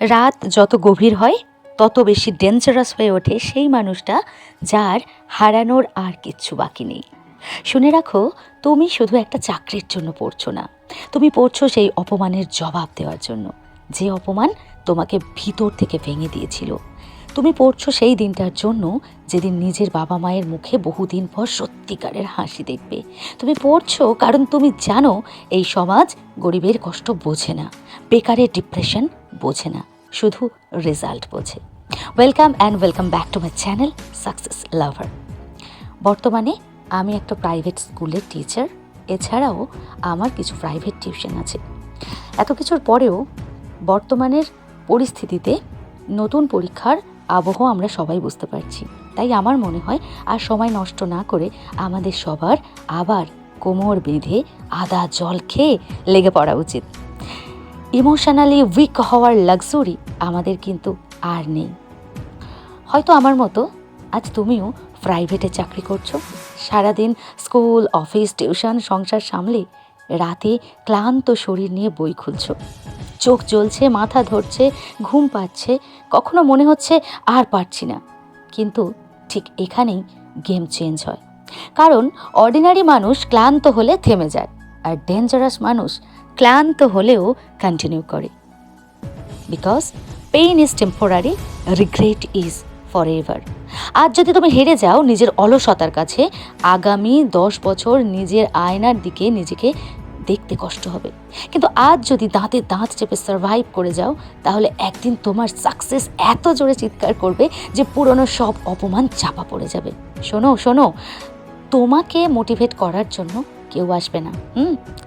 রাত যত গভীর হয় তত বেশি ডেঞ্জারাস হয়ে ওঠে সেই মানুষটা যার হারানোর আর কিচ্ছু বাকি নেই। শুনে রাখো, তুমি শুধু একটা চাকরির জন্য পড়ছো না, তুমি পড়ছো সেই অপমানের জবাব দেওয়ার জন্য, যে অপমান তোমাকে ভিতর থেকে ভেঙে দিয়েছিল। তুমি পড়ছো সেই দিনটার জন্য যেদিন নিজের বাবা মায়ের মুখে বহুদিন পর সত্যিকারের হাসি দেখবে। তুমি পড়ছো কারণ তুমি জানো এই সমাজ গরিবের কষ্ট বোঝে না, বেকারের ডিপ্রেশন বোঝে না, শুধু রেজাল্ট বোঝে। Welcome back to my channel success lover. বর্তমানে আমি একটা প্রাইভেট স্কুলের টিচার, এছাড়াও আমার কিছু প্রাইভেট টিউশন আছে। এত কিছুর পরেও বর্তমানের পরিস্থিতিতে নতুন পরীক্ষার আবহ আমরা সবাই বুঝতে পারছি। তাই আমার মনে হয় আর সময় নষ্ট না করে আমাদের সবার আবার কোমর বেঁধে আদা জল খেয়ে লেগে পড়া উচিত। ইমোশনালি উইক হওয়ার লাক্সারি আমাদের কিন্তু আর নেই। হয়তো আমার মতো আজ তুমিও প্রাইভেটে চাকরি করছো, সারাদিন স্কুল অফিস টিউশন সংসার সামলে রাতে ক্লান্ত শরীর নিয়ে বই খুলছো, চোখ জ্বলছে, মাথা ধরছে, ঘুম পাচ্ছে, কখনো মনে হচ্ছে আর পারছি না। কিন্তু ঠিক এখানেই গেম চেঞ্জ হয়, কারণ অর্ডিনারি মানুষ ক্লান্ত হলে থেমে যায়, আর ডেঞ্জারাস মানুষ ক্লান্ত হলেও কন্টিনিউ করে। Because pain is temporary, regret is forever. আজ যদি তুমি হেরে যাও নিজের অলসতার কাছে, আগামী 10 বছর নিজের আয়নার দিকে নিজেকে দেখতে কষ্ট হবে। কিন্তু আজ যদি দাঁতে দাঁত চেপে সার্ভাইভ করে যাও, তাহলে একদিন তোমার সাকসেস এত জোরে চিৎকার করবে যে পুরনো সব অপমান চাপা পড়ে যাবে। শোনো শোনো, তোমাকে মোটিভেট করার জন্য কেউ আসবে না,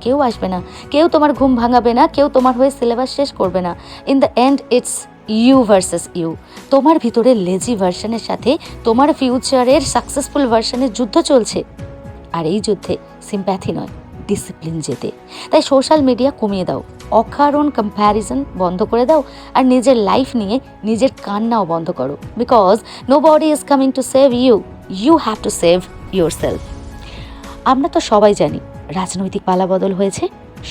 কেউ আসবে না, কেউ তোমার ঘুম ভাঙাবে না, কেউ তোমার হয়ে সিলেবাস শেষ করবে না। In the end it's you versus you. তোমার ভিতরে লেজি ভার্সনের সাথে তোমার ফিউচারের সাকসেসফুল ভার্সনের যুদ্ধ চলছে। আর এই যুদ্ধে সিম্প্যাথি নয়, ডিসিপ্লিন জেতে। তাই সোশ্যাল মিডিয়া কমিয়ে দাও, অকারণ কম্প্যারিজন বন্ধ করে দাও, আর নিজের লাইফ নিয়ে নিজের কান্নাও বন্ধ করো। Because nobody is coming to save you, you have to save yourself. আমরা তো সবাই জানি রাজনৈতিক পালাবদল হয়েছে,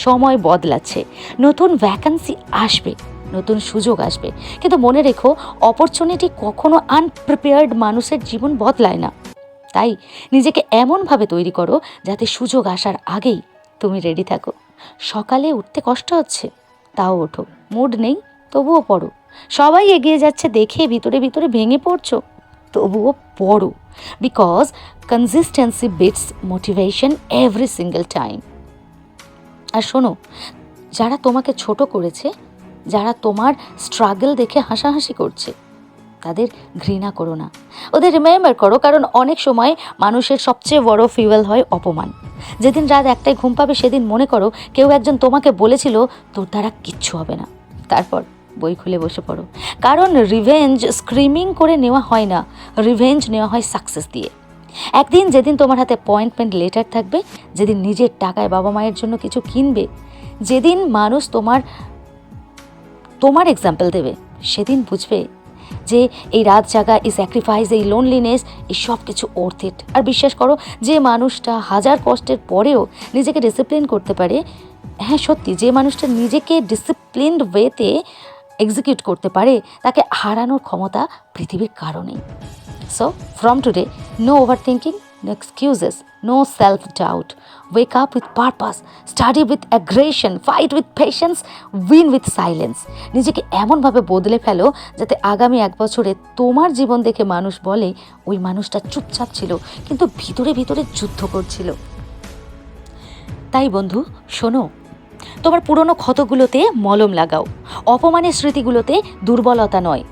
সময় বদলাচ্ছে, নতুন ভ্যাকান্সি আসবে, নতুন সুযোগ আসবে। কিন্তু মনে রেখো, অপরচুনিটি কখনো আনপ্রিপেয়ার্ড মানুষের জীবন বদলায় না। তাই নিজেকে এমনভাবে তৈরি করো যাতে সুযোগ আসার আগেই তুমি রেডি থাকো। সকালে উঠতে কষ্ট হচ্ছে, তাও ওঠো। মুড নেই, তবুও পড়ো। সবাই এগিয়ে যাচ্ছে দেখে ভিতরে ভিতরে ভেঙে পড়ছো, তবুও পড়ো। Because consistency beats motivation every single time. আর শোনো, যারা তোমাকে ছোট করেছে, যারা তোমার স্ট্রাগল দেখে হাসাহাসি করছে, তাদের ঘৃণা করো না, ওদের রিমেম্বার করো। কারণ অনেক সময় মানুষের সবচেয়ে বড় ফিউয়েল হয় অপমান। যেদিন রাত একটাই ঘুম পাবে সেদিন মনে করো কেউ একজন তোমাকে বলেছিল তোর দ্বারা কিচ্ছু হবে না। তারপর বই খুলে বসে পড়ো। কারণ রিভেঞ্জ স্ক্রিমিং করে নেওয়া হয় না, রিভেঞ্জ নেওয়া হয় সাকসেস দিয়ে। একদিন যেদিন তোমার হাতে অ্যাপয়েন্টমেন্ট লেটার থাকবে, যেদিন নিজের টাকায় বাবা মায়ের জন্য কিছু কিনবে, যেদিন মানুষ তোমার এক্সাম্পল দেবে, সেদিন বুঝবে যে এই রাত জাগা, এই স্যাক্রিফাইস, এই লোনলিনেস, এই সব কিছু অর্থ ইট। আর বিশ্বাস করো, যে মানুষটা হাজার কষ্টের পরেও নিজেকে ডিসিপ্লিন করতে পারে, হ্যাঁ সত্যি, যে মানুষটা নিজেকে ডিসিপ্লিনড ওয়েতে এক্সিকিউট করতে পারে, তাকে হারানোর ক্ষমতা পৃথিবীর কারণেই। So, from today, no overthinking, no excuses, no self-doubt. Wake up with purpose, study with aggression, fight with patience, win with silence. নিজেকে এমনভাবে বদলে ফেলো যাতে আগামী 1 বছরে তোমার জীবন দেখে মানুষ বলে ওই মানুষটা চুপচাপ ছিল কিন্তু ভিতরে ভিতরে যুদ্ধ করছিল। তাই বন্ধু শোনো, তোমার পুরনো ক্ষতগুলোতে মলম লাগাও, অপমানের স্মৃতিগুলোতে দুর্বলতা নয়,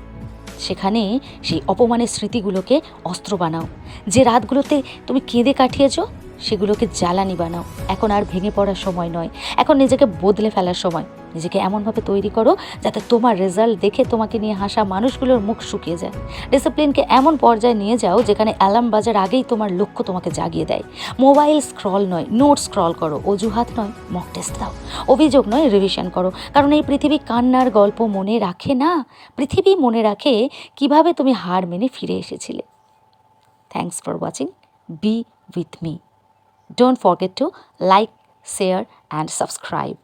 সেখানে সেই অপমানের স্মৃতিগুলোকে অস্ত্র বানাও। যে রাতগুলোতে তুমি কেঁদে কাটিয়েছো সেগুলোকে জ্বালানি বানাও। এখন আর ভেঙে পড়ার সময় নয়, এখন নিজেকে বদলে ফেলার সময়। নিজেকে এমনভাবে তৈরি করো যাতে তোমার রেজাল্ট দেখে তোমাকে নিয়ে হাসা মানুষগুলোর মুখ শুকিয়ে যায়। ডিসিপ্লিনকে এমন পর্যায়ে নিয়ে যাও যেখানে অ্যালার্ম বাজার আগেই তোমার লক্ষ্য তোমাকে জাগিয়ে দেয়। মোবাইল স্ক্রল নয়, নোট স্ক্রল করো। অজুহাত নয়, মক টেস্ট দাও। অভিযোগ নয়, রিভিশন করো। কারণ এই পৃথিবী কান্নার গল্প মনে রাখে না, পৃথিবী মনে রাখে কিভাবে তুমি হার মেনে ফিরে এসেছিলে। Thanks for watching. B with me. Don't forget to like, share and subscribe.